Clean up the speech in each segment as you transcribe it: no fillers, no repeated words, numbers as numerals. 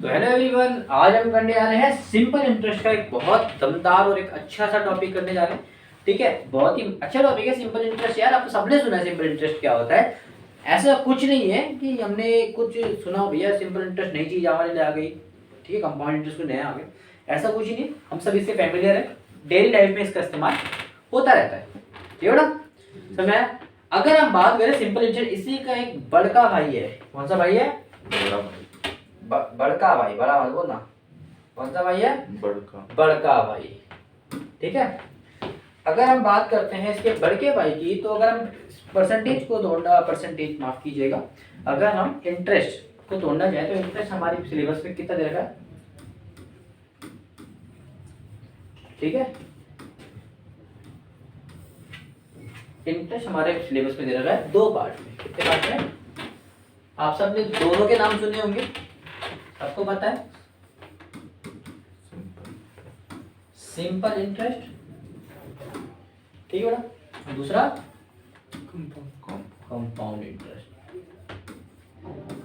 तो hello everyone, आज हम करने जा रहे हैं सिंपल इंटरेस्ट का एक बहुत दमदार और एक अच्छा सा टॉपिक करने जा रहे हैं। ठीक है, बहुत ही अच्छा टॉपिक है सिंपल इंटरेस्ट। यार आप सबने सुना है सिंपल इंटरेस्ट क्या होता है। ऐसा कुछ नहीं है कि हमने कुछ सुना हो भैया सिंपल इंटरेस्ट नई चीज हमारे लिए आ गई। ठीक है, कंपाउंड इंटरेस्ट को नया आ गया, ऐसा कुछ ही नहीं। हम सब इससे फैमिलियर है, डेली लाइफ में इसका इस्तेमाल होता रहता है। ठीक है ना, समय। अगर हम बात करें सिंपल इंटरेस्ट, इसी का एक बड़का भाई है। कौन सा भाई है? बड़ा भाई। बड़का भाई, बड़ा भाई बोलना। कौन सा भाई है? बड़का भाई। ठीक है, अगर हम बात करते हैं इसके बड़के भाई की, तो अगर हम परसेंटेज को तोड़ना, परसेंटेज माफ कीजिएगा, अगर हम इंटरेस्ट को तोड़ना चाहे तो इंटरेस्ट हमारी सिलेबस में कितना दे रखा है? ठीक है, इंटरेस्ट हमारे सिलेबस में दे रखा है दो पार्ट में। कितने पार्ट में? आप सबने दोनों के नाम सुने होंगे, सबको पता है। सिंपल इंटरेस्ट, ठीक है बेटा। दूसरा कंपाउंड इंटरेस्ट।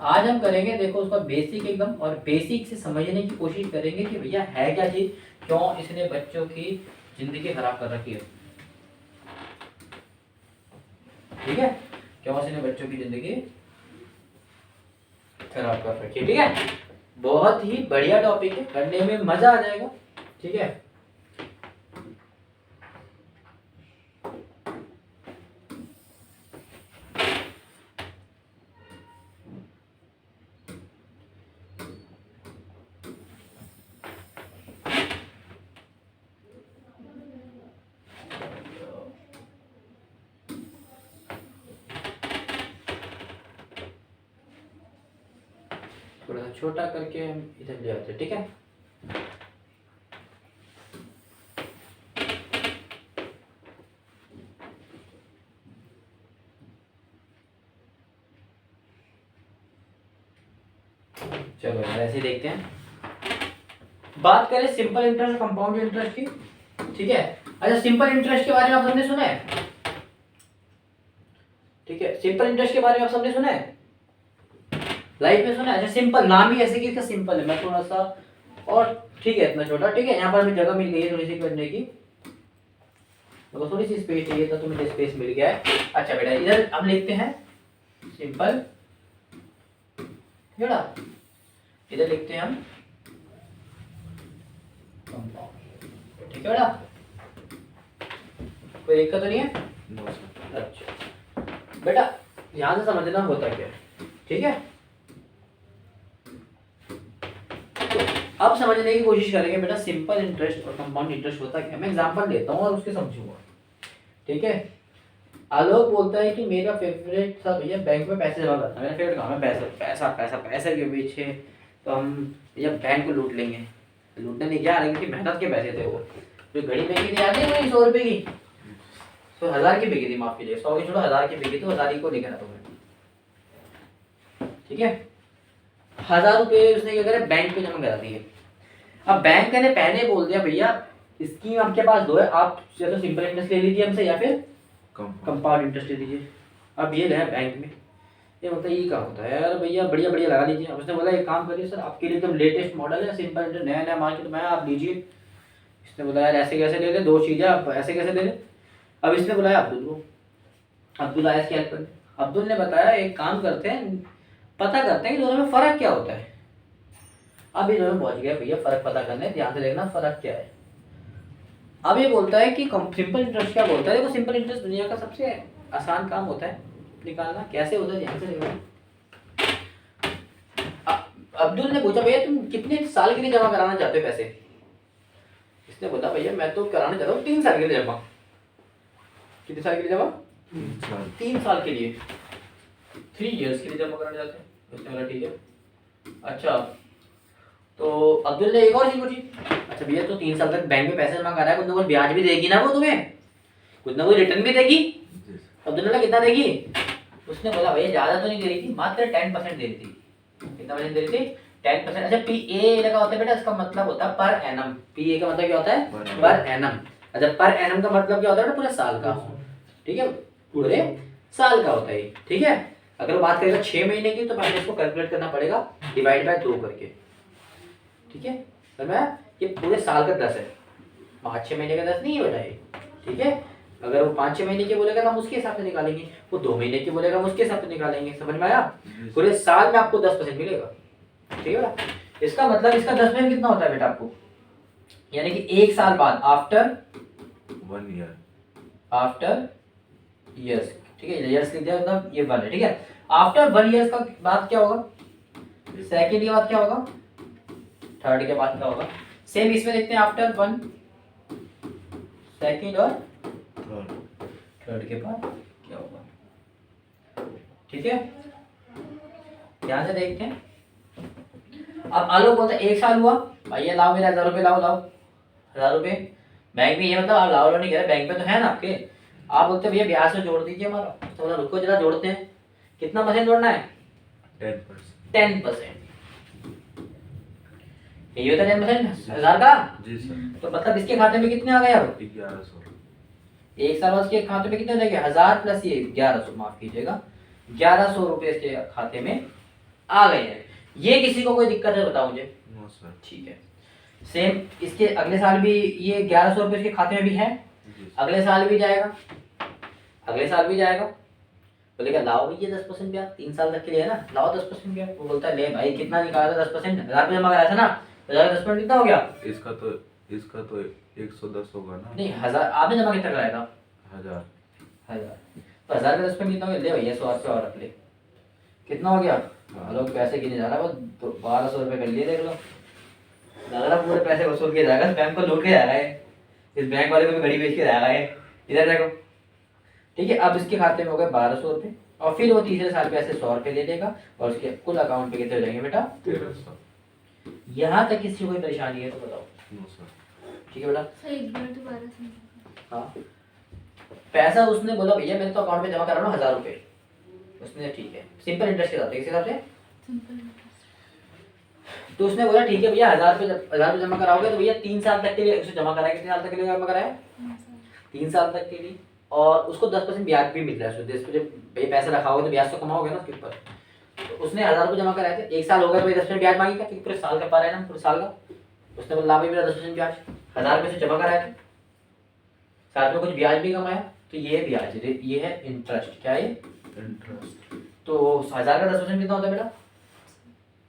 आज हम करेंगे, देखो उसका बेसिक एकदम, और बेसिक से समझने की कोशिश करेंगे कि भैया है क्या चीज, क्यों इसने बच्चों की जिंदगी खराब कर रखी है। ठीक है, क्यों इसने बच्चों की जिंदगी खराब कर रखी है। ठीक है, बहुत ही बढ़िया टॉपिक है, करने में मजा आ जाएगा। ठीक है, थोड़ा सा छोटा करके हम इधर ले आते हैं। ठीक है, चलो यार ऐसे देखते हैं। बात करें सिंपल इंटरेस्ट और कंपाउंड इंटरेस्ट की। ठीक है, अच्छा सिंपल इंटरेस्ट के बारे में आप सबने सुना है? ठीक है, सिंपल इंटरेस्ट के बारे में आप सबने सुना है, लाइफ में सुना है? अच्छा सिंपल नाम ही ऐसे कि इसका सिंपल है। मैं थोड़ा सा और, ठीक है इतना छोटा, ठीक है, यहाँ पर हमें जगह मिल गई है थोड़ी सी करने की, तो थोड़ी सी स्पेस चाहिए था, तो मुझे स्पेस मिल गया है। अच्छा बेटा, इधर हम लिखते हैं सिंपल, बेटा इधर लिखते हैं हम कंपाउंड। ठीक है बेटा, कोई दिक्कत तो नहीं है? अच्छा बेटा, ध्यान से समझना होता क्या है। ठीक है, तो अब समझने की कोशिश करेंगे बेटा सिंपल इंटरेस्ट और कंपाउंड इंटरेस्ट होता क्या है। मैं एग्जांपल लेता हूँ और उसके समझूंगा। ठीक है, आलोक बोलता है कि मेरा फेवरेट था भैया बैंक में पैसे जमा करना। मेरा फेवरेट काम है पैसा पैसा पैसा। पैसे के पीछे तो हम भैया बैंक को लूट लेंगे। लूटने नहीं जा रहे, क्योंकि मेहनत के पैसे थे वो। जो घड़ी बेची थी याद है वही 100 रुपए की, तो 1000 की बिकी थी, माफ कीजिए 100 की छोड़ो, 1000 की बिकी, तो 1000 को लेकर तुम्हें। ठीक है, 1000 रुपये उसने क्या करे, बैंक पे जमा करा दिए। अब बैंक ने पहले बोल दिया भैया स्कीम आपके पास दो है, आप या तो सिंपल इंटरेस्ट ले लीजिए हमसे, या फिर कंपाउंड इंटरेस्ट ले लीजिए। अब ये है बैंक में, ये मतलब ये काम होता है यार भैया, बढ़िया बढ़िया लगा लीजिए। अब उसने बोला एक काम करिए सर, आपके लिए एकदम लेटेस्ट मॉडल है सिंपल इंटरेस्ट, नया नया मार्केट में आप लीजिए। इसने बोला यार ऐसे कैसे ले ले, दो चीज़ें आप ऐसे कैसे ले ले। अब इसने बुलाया अब्दुल को, अब्दुल आया इसकी हेल्प करने। अब्दुल ने बताया एक काम करते हैं, पता करते हैं कि दोनों में फ़र्क क्या होता है। अब ये दोनों पहुंच गया भैया फ़र्क पता करने, ध्यान से देखना फ़र्क क्या है। अब ये बोलता है कि सिंपल इंटरेस्ट क्या बोलता है। देखो सिंपल इंटरेस्ट दुनिया का सबसे आसान काम होता है निकालना। कैसे होता है, ध्यान से देखना। अब्दुल ने पूछा भैया तुम कितने साल के लिए जमा कराना चाहते हो पैसे? इसने बोला भैया मैं तो कराना चाहता हूँ 3 साल के लिए जमा। कितने साल के लिए जमा? 3 साल के लिए, 3 इयर्स के लिए जमा कराना चाहते हैं। उसने बोला ठीक है। अच्छा, तो अब्दुल ने एक और चीज पूछी, अच्छा भैया तो 3 साल तक बैंक में पैसे जमा कर रहा है, कुछ ना कुछ ब्याज भी देगी ना वो तुम्हें, कुछ ना कुछ रिटर्न भी देगी। अब्दुल ने बोला कितना देगी? उसने बोला भैया ज्यादा तो नहीं दे रही थी, मात्र 10% दे रही थी। कितना परसेंट दे रही थी? 10%। अच्छा PA लगा होता है बेटा, इसका मतलब होता है पर एनम। PA का मतलब क्या होता है? Per annum. अच्छा पर एनम का मतलब क्या होता है? पूरे साल का। ठीक है, पूरे साल का होता है। ठीक है, अगर बात करेगा 6 महीने की, तो पहले इसको कैलकुलेट करना पड़ेगा डिवाइड बाय 2 करके। ठीक है, तो मैं ये पूरे साल का 10 है, 5-6 महीने का 10 नहीं है बेटा ये, ठीक है। अगर वो 5-6 महीने के बोलेगा तो हम उसके हिसाब से निकालेंगे, वो 2 महीने के बोलेगा हम उसके हिसाब से निकालेंगे, समझ में आया। पूरे साल में आपको 10% मिलेगा, ठीक है बेटा। इसका मतलब इसका 10% कितना होता है बेटा आपको, यानी कि 1 साल बाद, आफ्टर 1 ईयर, आफ्टर ईयर्स, ठीक है, ईयर्स लिख दिया मतलब ये 1 है, ठीक है। आफ्टर 1 ईयर्स का बाद क्या होगा, सेकंड के बाद क्या होगा, थर्ड के बाद क्या होगा। सेम इसमें देखते हैं, आफ्टर 1 सेकंड और थर्ड के बाद क्या होगा, ठीक है। ध्यान से देखते हैं। अब आलोक बोलते हैं 1 साल हुआ, भैया लाओ मेरे 1000 रुपये, लाओ 1000 रुपये। बैंक में ये मतलब आप लाओ नहीं कह रहे, बैंक में तो है ना आपके। आप बोलते हैं भैया ब्याज से जोड़ दीजिए हमारा, तो बोला रुको जरा जोड़ते हैं, कितना % जोड़ना है, 10%। ये होता है 10% 1000 का जी सर। तो मतलब इसके खाते में कितने आ गए अब, 1100। 1 साल बाद इसके खाते में कितने हो जाएंगे, 1000 प्लस ये 1100, माफ कीजिएगा 1100 रुपये इसके खाते में आ गए हैं। ये किसी को कोई दिक्कत है बताओ मुझे। No sir. ठीक है, सेम इसके अगले साल भी ये 1100 रुपये इसके खाते में भी है, अगले साल भी जाएगा, अगले साल भी जाएगा। बोलेगा लाओ भैया 10% ब्याज, 3 साल तक के लिए है ना, लाओ 10% ब्याज। वो बोलता है ले भाई कितना निकाला था 10%, 1000 रुपये जमा कराया था ना, 10% कितना हो गया, इसका तो 110 होगा ना। नहीं 1000 आपने जमा कितना कराया था, 1000। तो 1000 का 10% कितना हो गया, ले भैया 100 रुपये और रख ले, कितना हो गया। लोग पैसे गिने जा रहा है, वो 1200 रुपये कर लिए, देख लो दादा पूरे पैसे वसूल के जाएगा, बैंक को लूट के जा रहा है, इस बैंक वाले को भी घड़ी बेच के जाएगा ये, इधर देखो, ठीक है। अब इसके खाते में हो गए 1200 रुपये, और फिर वो तीसरे साल पे ऐसे 100 रुपये ले लेगा, और उसके कुल अकाउंट पे कितने हो जाएंगे बेटा, 1300। यहाँ तक किसी को कोई परेशानी है तो बताओ। No sir. ठीक है बेटा, सही बार दोबारा समझा। हाँ पैसा उसने बोला भैया मैंने तो अकाउंट में जमा करा 1000 रुपये, उसने ठीक है सिंपल इंटरेस्ट के साथ, किस हिसाब से, सिंपल इंटरेस्ट। तो उसने बोला ठीक है भैया 1000 रुपये जमा कराओगे तो भैया 3 साल तक के लिए उसे जमा कराया, कितने साल तक के लिए जमा कराया, 3 साल तक के लिए, और उसको 10% ब्याज भी मिल रहा है, भाई पैसा रखा होगा तो ब्याज तो कमाओगे ना उसके ऊपर। तो उसने 1000 रुपये जमा कराए थे, 1 साल हो गया तो भाई 10% ब्याज मांगेगा, क्योंकि पूरे साल का पा रहा है ना, पूरे साल का। उसने बोला भाई मेरा 10% ब्याज, 1000 रुपये से जमा कराए थे, साथ में कुछ ब्याज भी कमाया, तो ये ब्याज, ये है इंटरेस्ट, क्या है इंटरेस्ट। तो 1000 का 10% कितना होता है बेटा,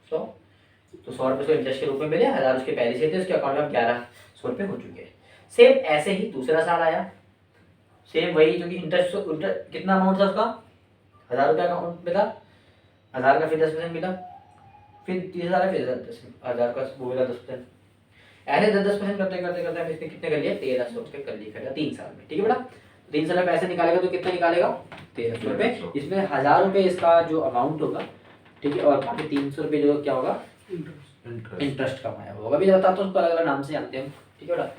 100, तो 100 रुपये इंटरेस्ट के रूप में मिले, 1000 उसके पहले से थे, उसके अकाउंट में 1100 रुपये हो चुके हैं। सेम ऐसे ही दूसरा साल आया, सेम वही, क्योंकि इंटरेस्ट कितना अमाउंट था उसका, 1000 रुपये अकाउंट में था, 1000 का फिर 10% मिला, फिर 30,000 का फिर 10,000 का वो मिला 10%, ऐसे 10% करते करते करते हमने इसने कितने कर लिया, 1300 रुपये कर लिया 3 साल में, ठीक है बेटा। 3 साल में पैसे निकालेगा तो कितना निकालेगा, 1300 रुपये, इसमें 1000 रुपये इसका जो अमाउंट होगा, ठीक है, और बाकी 300 रुपये जो क्या होगा, इंटरेस्ट कमाया होगा। अभी बताता हूँ उसको अलग अलग नाम से जानते हैं, ठीक है बेटा।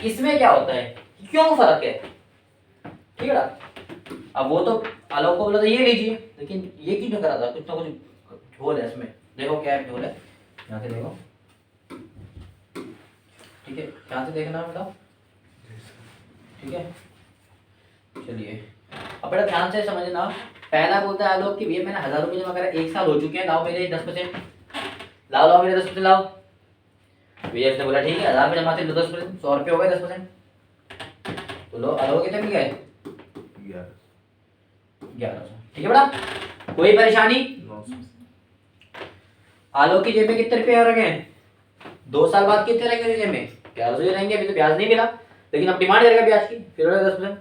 इसमें क्या होता है, क्यों फर्क है, ठीक है बेटा। अब वो तो आलोक को बोला था ये लीजिए, लेकिन ये क्यों करा था, कुछ ना कुछ झोल है इसमें, देखो क्या झोल है, यहाँ से देखो, ठीक है, यहाँ से देखना बेटा, ठीक है। चलिए अब बेटा ध्यान से समझना, पहला बोलता है आलोक कि भैया मैंने 1000 रुपये जमा करा, 1 साल हो चुके हैं, लाओ मेरे 10%, लाओ मेरे 10% लाओ। भैया ने बोला ठीक है 1000 रुपये जमा थे, 10%, 100 रुपये हो गए 10%, तो लो आलोक कितने मिल गए, 1100, ठीक है बेटा। कोई परेशानी, आलोक की जेब में कितने रुपये आ रहे हैं, 2 साल बाद कितने रहेंगे जेब में, 1100 रहेंगे। अभी तो ब्याज नहीं मिला, लेकिन अब डिमांड करेगा ब्याज की, फिर 10%,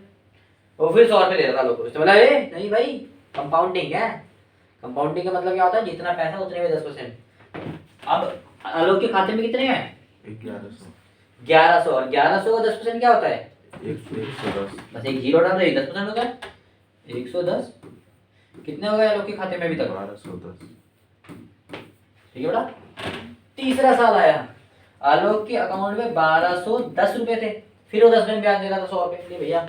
वो फिर 100 रुपये ले रहा आलोक, उसने बोला अरे नहीं भाई कंपाउंडिंग है, कंपाउंडिंग का मतलब क्या होता है, जितना पैसा उतने में 10%। अब आलोक के खाते में कितने हैं, 1100, और 1100 का 10% क्या होता है, 110। बस एक जीरो डाल दो, 10% होता है, 110। कितने हो गए आलोक के खाते में अभी तक, 1210। ठीक है बेटा। तीसरा साल आया, आलोक के अकाउंट में 1210 रुपए थे, फिर वो 10% ब्याज दे रहा था 100 रुपए, ले भैया,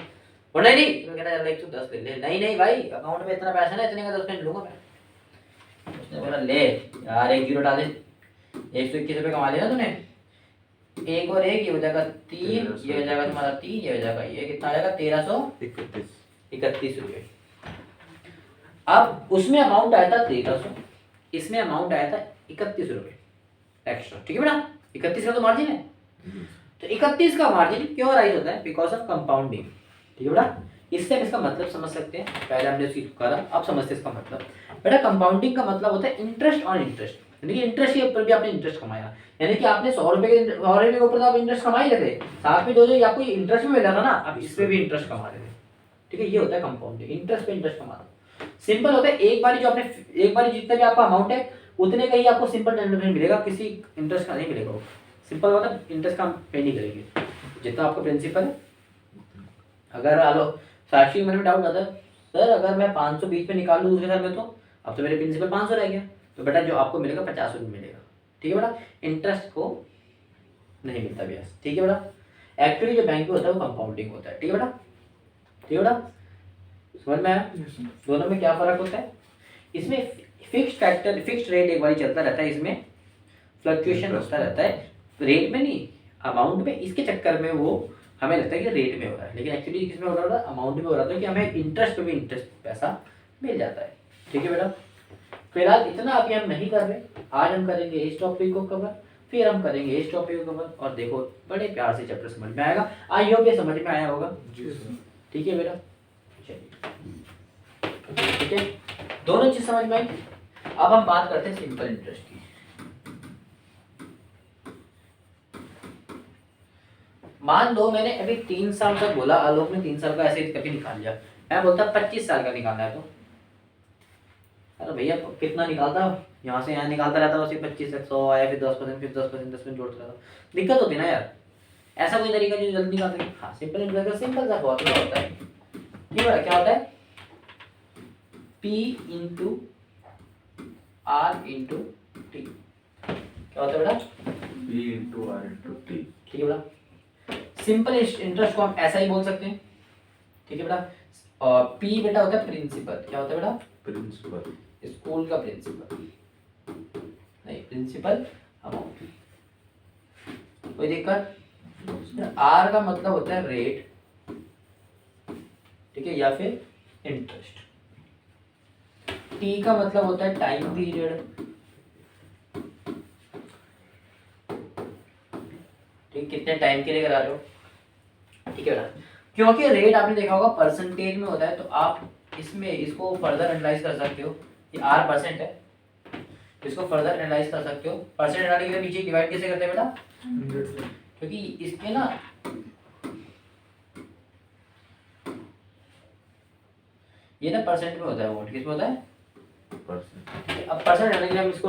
और नहीं तो कहता है 110 ले, नहीं भाई अकाउंट में इतना पैसा ना, इतने का 10% लूंगा मैं। उसने बोला ले यार एक जीरो डाले, 121 रुपये कमा लिया ना तूने, एक और एक, ये हो जाएगा 3, ये हो जाएगा तुम्हारा 3, ये हो जाएगा, ये कितना आ जाएगा 1331 रुपये। अब उसमें अमाउंट आया था 1300, इसमें अमाउंट आया था 31 रुपये एक्स्ट्रा, ठीक है बेटा, 31 का तो मार्जिन है, तो 31 का मार्जिन क्यों राइज होता है? Because of compounding. ठीक है बेटा, इससे हम इसका मतलब समझ सकते हैं। पहले हमने उसकी करा, अब समझते हैं इसका मतलब। बेटा कंपाउंडिंग का मतलब होता है इंटरेस्ट ऑन इंटरेस्ट, यानी कि इंटरेस्ट के ऊपर भी आपने इंटरेस्ट कमाया, यानी कि आपने 100 रुपए के ऊपर तो आप इंटरेस्ट कमा ही रहे थे, साथ में जो आपको इंटरेस्ट भी मिला था ना, आप इस पे भी इंटरेस्ट कमा रहे थे। ठीक है, ये होता है कंपाउंडिंग, इंटरेस्ट पे इंटरेस्ट कमाना। सिंपल होता है, एक बार जो आपने एक बार जितना भी आपका अमाउंट है उतने का ही आपको सिंपल रेट में मिलेगा, किसी इंटरेस्ट का नहीं मिलेगा। सिंपल मतलब इंटरेस्ट का पे नहीं करेंगे, जितना आपका प्रिंसिपल है। अगर आलो साक्षी मन में डाउट आता है, सर अगर मैं 500 बीच में निकाल लूँ दूसरे साल में, तो अब तो मेरे प्रिंसिपल 500 रह गया, तो बेटा जो आपको मिलेगा 50 रुपये मिलेगा। ठीक है बेटा, इंटरेस्ट को नहीं मिलता ब्याज। ठीक है बेटा, एक्चुअली जो बैंक में होता है वो कंपाउंडिंग होता है। ठीक है बेटा, ठीक है बेटा, समझ में आया? दोनों में क्या फर्क होता है? इसमें फिक्स्ड फैक्टर, फिक्स्ड रेट एक बार चलता रहता है, इसमें फ्लक्चुएशन होता रहता है, रेट में नहीं अमाउंट में। इसके चक्कर में वो हमें लगता है कि रेट में हो रहा है, लेकिन एक्चुअली किसमें हो रहा है? अमाउंट में हो रहा है, कि हमें इंटरेस्ट पे भी इंटरेस्ट पैसा मिल जाता है। ठीक है बेटा, फिलहाल इतना अभी हम नहीं कर रहे, आज हम करेंगे इस टॉपिक को कवर, फिर हम करेंगे इस टॉपिक को कवर, और देखो बड़े प्यार से चैप्टर समझ में आएगा। आई होप ये समझ में आया होगा। ठीक है बेटा, चलिए ठीक है, दोनों चीज समझ में आई। अब हम बात करते हैं सिंपल इंटरेस्ट की। मान लो मैंने अभी 3 साल तक बोला, आलोक ने 3 साल का ऐसे कभी निकाल लिया, मैं बोलता 25 साल का निकालना है, तो अरे भैया कितना निकालता, यहाँ से यहाँ निकालता रहता, उसी 25 तक 100 आया, फिर 10%, फिर 10%, 10% जोड़ता रहता, दिक्कत होती ना यार। ऐसा कोई तरीका जो जल्दी निकाल सके? हाँ, सिंपल इंटरेस्ट का सिंपल सा फॉर्मूला होता है। ठीक है, क्या होता है? P into R into T. क्या होता है बेटा? P into R into T. ठीक है बेटा, सिंपल इंटरेस्ट को हम ऐसा ही बोल सकते हैं। ठीक है बेटा, और P बेटा होता है प्रिंसिपल। क्या होता है बेटा? प्रिंसिपल, स्कूल का प्रिंसिपल, नहीं प्रिंसिपल अमाउंट। कोई दिक्कत? आर का मतलब होता है रेट, ठीक है, या फिर इंटरेस्ट। टी का मतलब होता है टाइम पीरियड, ठीक, कितने टाइम के लिए करा रहे हो। ठीक है बेटा, क्योंकि रेट आपने देखा होगा परसेंटेज में होता है, तो आप इसमें इसको फर्दर एनालाइज कर सकते हो। ये आर परसेंट है, इसको फर्दर एनालाइज कर सकते हो। परसेंट एनालाइज के लिए नीचे डिवाइड कैसे करते हैं बेटा? 100 से, क्योंकि इसके ना ये ना परसेंट में होता है, वोट किसमें होता है? परसेंट। अब परसेंट एनालाइज हम इसको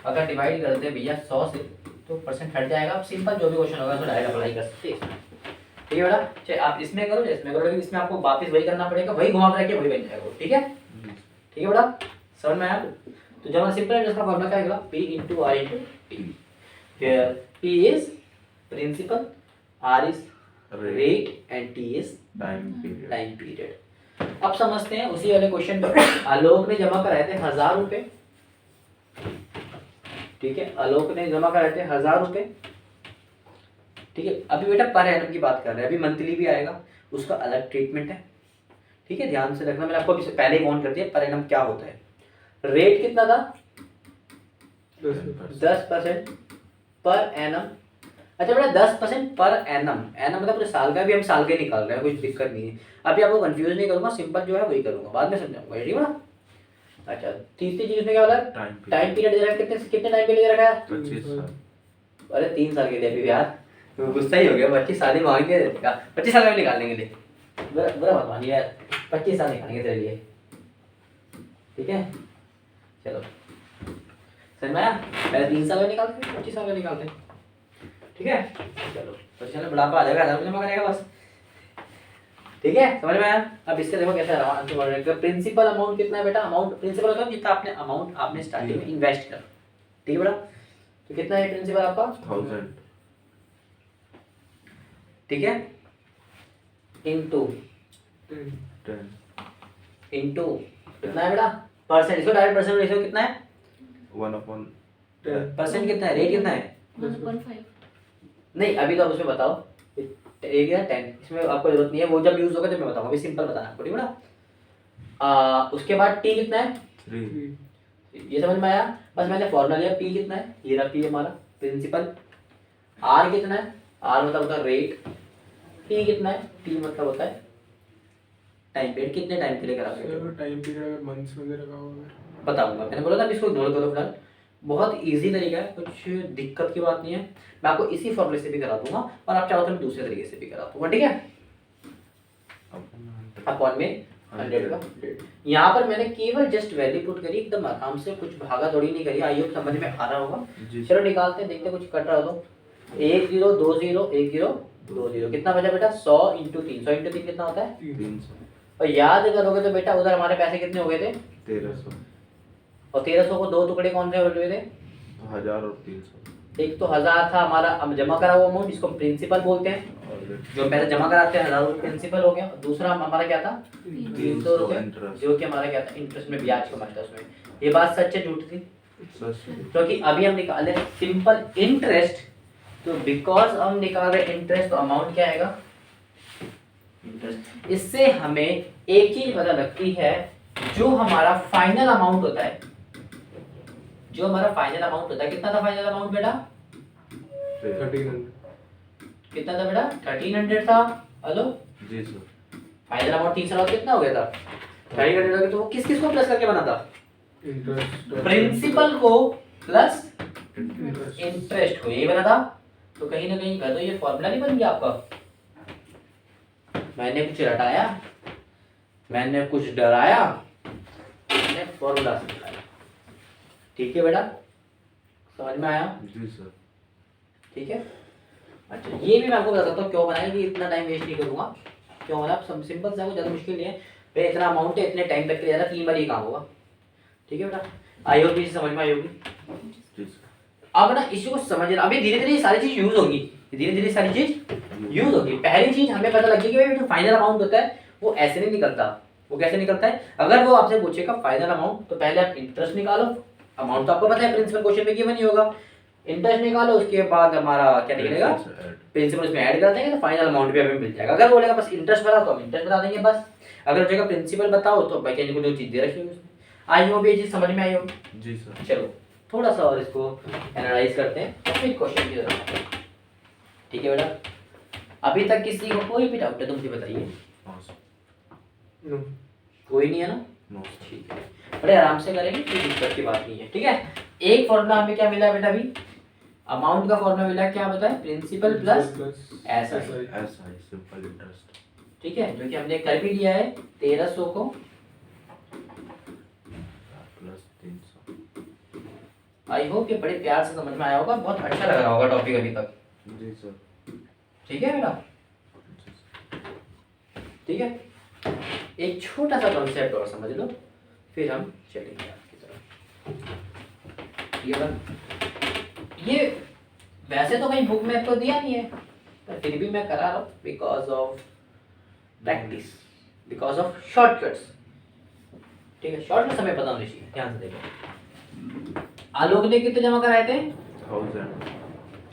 अगर डिवाइड करते हैं भैया 100 से, तो परसेंट हट जाएगा। अब सिंपल जो भी क्वेश्चन होगा उसको डायरेक्ट अप्लाई कर सकते हैं। ठीक है बेटा, चाहे आप इसमें करो या इसमें करो, लेकिन इसमें आपको वापस वही करना पड़ेगा, वही घुमा फिरा के वही बन जाएगा। ठीक है, ठीक है बेटा, समझ में आया? तो जब हम सिंपल इंटरेस्ट का फॉर्मूला क्या आएगा? P into R into T. Here P is principal, R is rate and T is time period. अब समझते हैं उसी वाले क्वेश्चन में। आलोक ने जमा कराए थे 1000 रुपए। ठीक है, आलोक ने जमा कराए थे 1000 रुपए। ठीक है, अभी बेटा पर एनम की बात कर रहे हैं, अभी मंथली भी आएगा, उसका अलग ट्रीटमेंट है। ठीक है, ध्यान से रखना, मैंने आपको अभी से पहले ही वार्न कर दिया पर एनम क्या होता है। रेट कितना था? 10% पर एनम। अच्छा बेटा 10% पर एनम, एनम मतलब पूरे साल का, भी हम साल का ही निकाल रहे हैं, कुछ दिक्कत नहीं है। अभी आपको कंफ्यूज नहीं करूंगा, सिंपल जो है वही करूंगा, बाद में समझाऊंगा। ठीक है ना? अच्छा, तीसरी चीज में क्या बोला? टाइम पीरियड दे रखा है, कितने कितने टाइम के लिए दे रखा है? 25 साल। अरे 3 साल के लिए अभी यार, तो गुस्सा ही हो गया। 25 साल ही मांगे, 25 साल में निकालने के लिए बुरा मत मानिए यार, 25 साल निकालेंगे तेरे लिए। ठीक है, चलो समझ में आया? पहले 3 साल में निकालते हैं, 25 साल में निकालते हैं। ठीक है, चलो 25 साल में बुढ़ापा आ जाएगा, 1000 जमा करेगा बस। ठीक है, समझ में आया? अब इससे देखो कैसे आंसर बढ़ेगा। प्रिंसिपल अमाउंट कितना है बेटा? अमाउंट प्रिंसिपल होता है जितना आपने अमाउंट आपने स्टार्टिंग में इन्वेस्ट करा। ठीक है बेटा, तो कितना है प्रिंसिपल आपका? 1000। ठीक है, इनटू 10। इनटू कितना है बेटा? परसेंट। इसको डायरेक्ट परसेंट रेशियो कितना है? 1/10। परसेंट कितना है? रेट कितना है? 1/5। नहीं अभी तो आप उसमें बताओ, एक या 10, इसमें आपको जरूरत नहीं है, वो जब यूज होगा जब मैं बताऊंगा, अभी सिंपल बताना आपको। ठीक है बेटा, उसके बाद टी कितना है? 3। ये समझ में आया? बस मैंने फॉर्मूला लिया, पी कितना है, ये रहा पी हमारा प्रिंसिपल। आर कितना है, आर मतलब होता है रेट, टी कितना है, टी मतलब होता है टाइम पीरियड, कितने टाइम के लिए करा सकते हो। टाइम पीरियड अगर मंथ्स वगैरह का होगा बताऊंगा, मैंने बोला था अब इसको इग्नोर करो फिलहाल, बहुत इजी तरीका है, कुछ दिक्कत की बात नहीं है। मैं आपको इसी फॉर्मूले से भी करा दूंगा और आप चाहो तो मैं दूसरे तरीके से भी करा दूंगा, ठीक है। अपॉन में 100 का 100, यहाँ पर मैंने केवल जस्ट वैल्यू पुट करी, एकदम आराम से, कुछ भागा दौड़ी नहीं करी। आई होप समझ में आ रहा होगा। जी चलो निकालते हैं, देखते हैं कुछ कट रहा हो तो। 1 0 2 0 1 0 2 0 कितना बचा बेटा, 100 × 3, 100 × 3 कितना होता है 300, और याद करोगे तो बेटा उधर हमारे पैसे कितने हो गए थे 1300, और 1300 को दो टुकड़े कौन से हुए थे, 1000 और 300, एक तो 1000 था हमारा अब जमा करा हुआ अमाउंट जिसको प्रिंसिपल बोलते हैं, और जो पैसे जमा कराते हैं 1000 रुपये प्रिंसिपल हो गया, और दूसरा हमारा क्या था 300 रुपये इंटरेस्ट। जो कि हमारा क्या था इंटरेस्ट में ब्याज कमाता है उसमें। ये बात सच है झूठ थी, सच में। क्योंकि अभी हम निकाले सिंपल इंटरेस्ट, तो बिकॉज हम निकाल रहे इंटरेस्ट तो अमाउंट क्या आएगा इंटरेस्ट। इससे हमें एक चीज पता लगती है, जो हमारा फाइनल अमाउंट होता है, जो हमारा फाइनल अमाउंट होता है, कितना था फाइनल अमाउंट बेटा 1300 कितना था बेटा 1300 था। हेलो जी सर। फाइनल अमाउंट 300 कितना हो गया था 1300 हो गया, तो वो किस किस को प्लस करके बना था, इंटरेस्ट प्रिंसिपल को प्लस इंटरेस्ट इंटरेस्ट को, यही बना था। तो कहीं ना कहीं तो ये फॉर्मूला नहीं बन गया आपका, मैंने कुछ रटाया, मैंने कुछ डराया, मैंने फॉर्मूला समझाया, ठीक है बेटा, समझ में आया, जी सर। ठीक है। अच्छा ये भी मैं आपको बता सकता हूँ क्यों बनाया, कि इतना टाइम वेस्ट नहीं करूंगा, क्यों बना, सब सिंपल सा है, ज़्यादा मुश्किल नहीं है भाई, इतना अमाउंट है इतने टाइम तक के लिए ज़्यादा 3 बार ये काम होगा, ठीक है बेटा। आई होप इसे समझ में आई होगी। जी सर। अब ना इसी को समझना, अभी धीरे धीरे ये सारी चीज यूज होगी, धीरे धीरे सारी चीज यूज होगी। पहली चीज हमें पता लगी कि भाई जो फाइनल अमाउंट होता है वो ऐसे नहीं निकलता, वो कैसे निकलता है। अगर वो आपसे पूछेगा फाइनल अमाउंट, तो पहले आप इंटरेस्ट निकालो, अमाउंट तो आपको पता है प्रिंसिपल क्वेश्चन में गिवन ही होगा, इंटरेस्ट निकालो, उसके बाद हमारा क्या निकलेगा प्रिंसिपल उसमें ऐड कर देंगे तो फाइनल अमाउंट भी हमें मिल जाएगा। अगर बोलेगा बस इंटरेस्ट बताओ तो हम इंटरेस्ट बता देंगे बस, अगर बोलेगा प्रिंसिपल बताओ तो भाई को जो चीज दे रखी होगी उसमें। आई होप ये चीज समझ में आई होगी। जी सर। चलो थोड़ा सा और इसको एनालाइज करते हैं फिर क्वेश्चन की तरफ, ठीक है बेटा। अभी तक किसी को कोई भी डाउट है तो मुझे बताइए। हाँ सर। नो कोई नहीं है ना, नो सर। ठीक है, बड़े आराम से करेंगे, कोई दिक्कत की बात नहीं है, ठीक है। एक फॉर्मूला हमें क्या मिला है बेटा, अभी अमाउंट का फॉर्मूला मिला, क्या बताए, प्रिंसिपल प्लस ऐसा, ऐसा ही सिंपल इंटरेस्ट। ठीक है, जो कि हमने कर भी लिया है 1300 को प्लस 300। आई होप ये बड़े प्यार से समझ में आया होगा, बहुत अच्छा लग रहा होगा टॉपिक अभी तक, जी सर। ठीक है बेटा, जी सर। ठीक है। एक छोटा सा कॉन्सेप्ट और समझ लो फिर हम चलेंगे आपकी तरफ। ये वैसे तो कहीं बुक में तो दिया नहीं है, पर फिर भी मैं करा रहा हूँ because of practice, because of shortcuts, ठीक है। शॉर्टकट्स हमें पता होनी चाहिए, ध्यान से देखो। आलोक ने कितने जमा कराए थे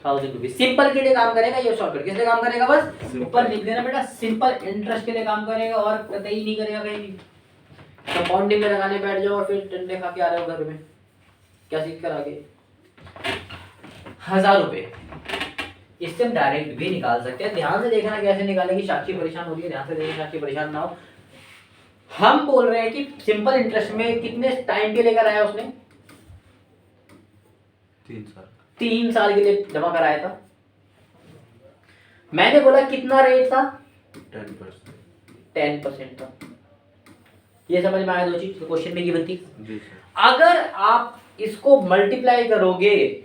1000 रुपीज, सिंपल के लिए काम करेगा ये शॉर्टकट, किस लिए काम करेगा, बस ऊपर लिख देना बेटा, सिंपल इंटरेस्ट के लिए काम करेगा और कतई नहीं करेगा कहीं भी। कंपाउंडिंग में लगाने बैठ जाओ और फिर डंडे खा के आ रहे हो घर में, क्या सीख कर आगे। 1000 रुपए इससे हम डायरेक्ट भी निकाल सकते हैं, ध्यान से देखना कैसे निकालेगी। साक्षी परेशान हो रही है, ध्यान से देखना, साक्षी परेशान ना हो। हम बोल रहे हैं कि सिंपल इंटरेस्ट में कितने टाइम के लिए कराया उसने, 3 साल। 3 साल के लिए जमा कराया था। मैंने बोला कितना रेट था 10%। 10% था। ये समझ में आया दो चीज, क्वेश्चन में गिवन थी। जी सर। अगर आप इसको मल्टीप्लाई करोगे,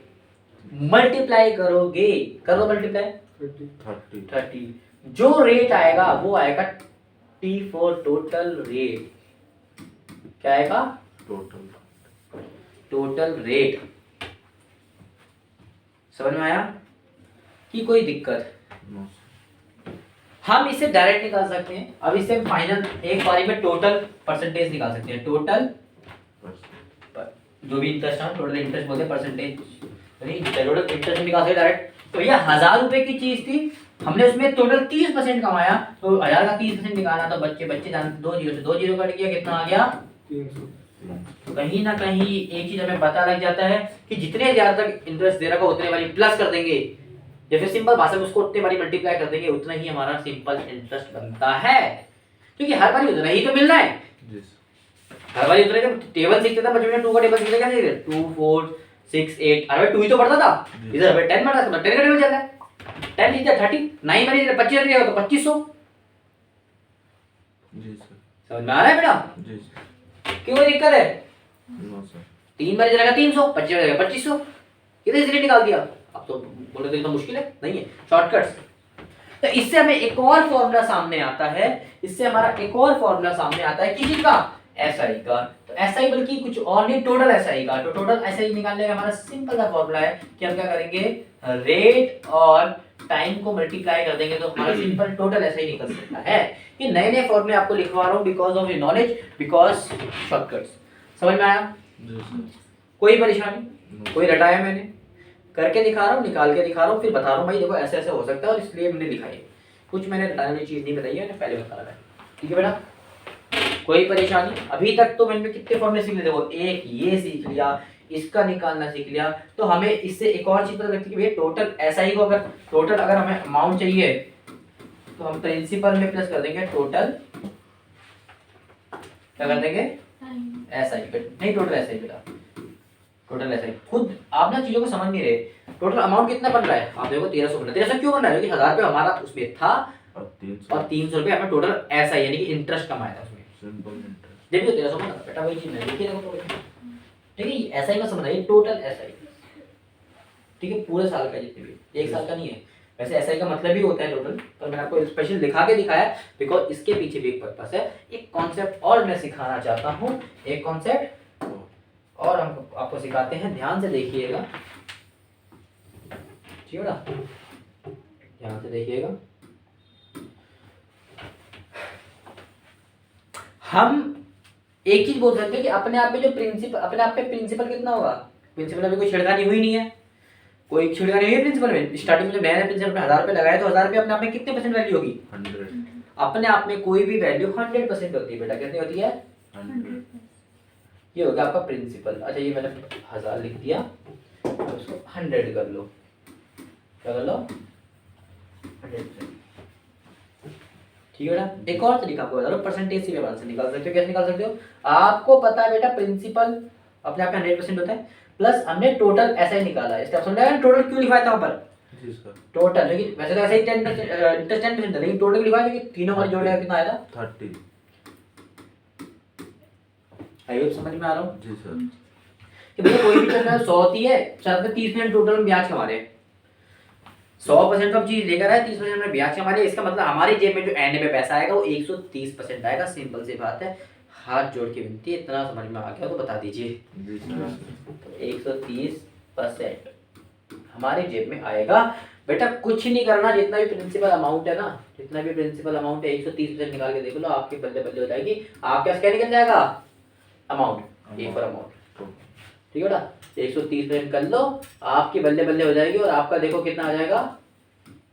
कर दो मल्टीप्लाई 30, जो रेट आएगा वो आएगा T फॉर टोटल रेट, क्या आएगा टोटल रेट। समझ में आया कि कोई दिक्कत, नो हम इसे डायरेक्ट निकाल सकते हैं। अब इसे फाइनल एक बारी में टोटल परसेंटेज निकाल सकते हैं, टोटल जो भी इंटरेस्ट है, टोटल इंटरेस्ट बोलते हैं परसेंटेज, टोटल इंटरेस्ट निकाल सकते डायरेक्ट। तो ये 1000 रुपए की चीज थी, हमने उसमें टोटल 30% कमाया, तो 1000 का 30% निकालना, तो बच्चे जानते 2 जीरो से 2 जीरो कट गया, कितना आ गया 300। तो कहीं ना कहीं एक चीज हमें पता लग जाता है कि जितने ज्यादा तक इंटरेस्ट दे रखा उतने वाली प्लस कर देंगे, या फिर सिंपल भाषा में उसको उतने बारी मल्टीप्लाई कर देंगे उतना ही हमारा सिंपल इंटरेस्ट बनता है, क्योंकि हर बारी उतना ही तो मिल रहा है। जी सर। हर बारी उतना ही टेबल सीखते थे बचपन में, 2 का टेबल सीखते कैसे 2 4 6 8, अरे 2 ही तो पढ़ता था, इधर 10 पढ़ता था, 10 का टेबल चल रहा है, 10 इधर 30, 9 बारी 25 रहेगा तो 2500। जी सर। समझ में आ रहा है बेटा? जी सर। क्यों कोई दिक्कत है? No sir. 3 बारी जाएगा 300, 25 बारी जाएगा 2500, कितने इजीली निकाल दिया। अब तो बोले तो इतना मुश्किल है नहीं है, शॉर्टकट्स। तो इससे हमें एक और फॉर्मूला सामने आता है, इससे हमारा एक और फॉर्मूला सामने आता है किसी का, एसआई का। तो एसआई बल्कि कुछ और नहीं, टोटल एसआई का। तो टोटल एसआई निकालने का हमारा सिंपल सा फॉर्मूला है कि हम क्या करेंगे, रेट और टाइम को मल्टीप्लाई कर देंगे तो हमारा सिंपल टोटल एसआई निकल सकता है। ये नए नए फॉर्मूले आपको लिखवा रहा हूँ because of your knowledge, because shortcuts. समझ में आया? जी सर। कोई परेशानी? कोई रटाया मैंने करके दिखा रहा हूँ, निकाल के दिखा रहा हूँ, फिर बता रहा हूँ भाई देखो ऐसे ऐसे हो सकता है और इसलिए मैंने लिखा है। कुछ मैंने रटाने वाली चीज़ नहीं बताई है, मैंने पहले बता रहा है। ठीक है बेटा, कोई परेशानी? अभी तक तो मैंने कितने फॉर्मूले सीख लिए, देखो एक ये सीख लिया, इसका निकालना सीख लिया। तो हमें इससे एक और चीज़ पता लगती है कि भैया टोटल एसआई को अगर हमें अमाउंट चाहिए तो हम प्रिंसिपल में प्लस कर देंगे टोटल, क्या कर देंगे, एसआई पे, नहीं टोटल एसआई बेटा, टोटल एसआई। खुद आप ना चीजों को समझ नहीं रहे। टोटल अमाउंट कितना बन रहा है, आप देखो 1300 बन रहा है। 1300 क्यों बन रहा है? क्योंकि 1000 रुपये हमारा उसमें था और 300 रुपये हमें टोटल एसआई यानी कि इंटरेस्ट कमाया था उसमें। Simple interest. देखिए 1300 बना था बेटा, वही चीज है, देखिए देखो ठीक है, एसआई का समझना है, टोटल एसआई। ठीक है, पूरे साल का जितने भी, एक साल का नहीं है। वैसे एसआई का मतलब ही होता है टोटल, पर मैंने आपको स्पेशल दिखा के दिखाया बिकॉज इसके पीछे भी एक पर्पस है। एक कॉन्सेप्ट और मैं सिखाना चाहता हूँ, एक कॉन्सेप्ट और हम आपको सिखाते हैं, ध्यान से देखिएगा। ठीक है ना, ध्यान से देखिएगा। हम एक चीज बोल सकते हैं कि अपने आप में जो प्रिंसिपल, अपने आप में प्रिंसिपल कितना होगा, प्रिंसिपल अभी कोई छिड़कानी हुई नहीं है, कोई छिड़कानी हुई है प्रिंसिपल में। स्टार्टिंग में जब नया प्रिंसिपल पे 1000 रुपये लगाया तो 1000 रुपये अपने आप में कितने परसेंट वैल्यू होगी, 100। अपने आप में कोई भी वैल्यू 100% होती है बेटा। कितनी होती है? 100। ये होगा आपका प्रिंसिपल। अच्छा ये मैंने 1000 लिख दिया, अब इसको 100 कर लो, क्या कर लो, 100%। ठीक है बेटा, एक और तरीका आपको बता रहा हूँ, परसेंटेज से भी आराम से निकाल सकते हो। कैसे निकाल सकते हो? आपको पता है बेटा प्रिंसिपल अपने आप में 100% होता है, प्लस हमने टोटल ऐसा ही निकाला है। इसका समझ आया टोटल क्यों लिखवाया था ऊपर? जी सर। टोटल, लेकिन वैसे तो ऐसे ही 10% इंटरेस्ट 10% था, लेकिन टोटल क्यों लिखवाया? क्योंकि तीनों का जोड़ कितना आया था, 30। आई होप समझ में आ रहा हूँ जी सर। कि भैया कोई भी चीज 100 होती है, साथ में 30% टोटल में ब्याज कमा रहे हैं। 100% हम चीज लेकर आए, 30% में ब्याज कमा रहे हैं। इसका मतलब हमारी जेब में जो एंड में पैसा आएगा वो 130% आएगा। सिंपल सी बात है, हाथ जोड़ के विनती है, इतना समझ में आ गया तो बता दीजिए। जी सर। तो 130% हमारे जेब में आएगा। बेटा कुछ नहीं करना, जितना भी प्रिंसिपल अमाउंट है ना, जितना भी प्रिंसिपल अमाउंट है 130% निकाल के देख लो, आपके बल्ले बल्ले हो जाएगी। आपके पास क्या निकल जाएगा, अमाउंट, ए फॉर अमाउंट। ठीक है बेटा, 130% कर लो, आपकी बल्ले बल्ले हो जाएगी और आपका देखो कितना आ जाएगा,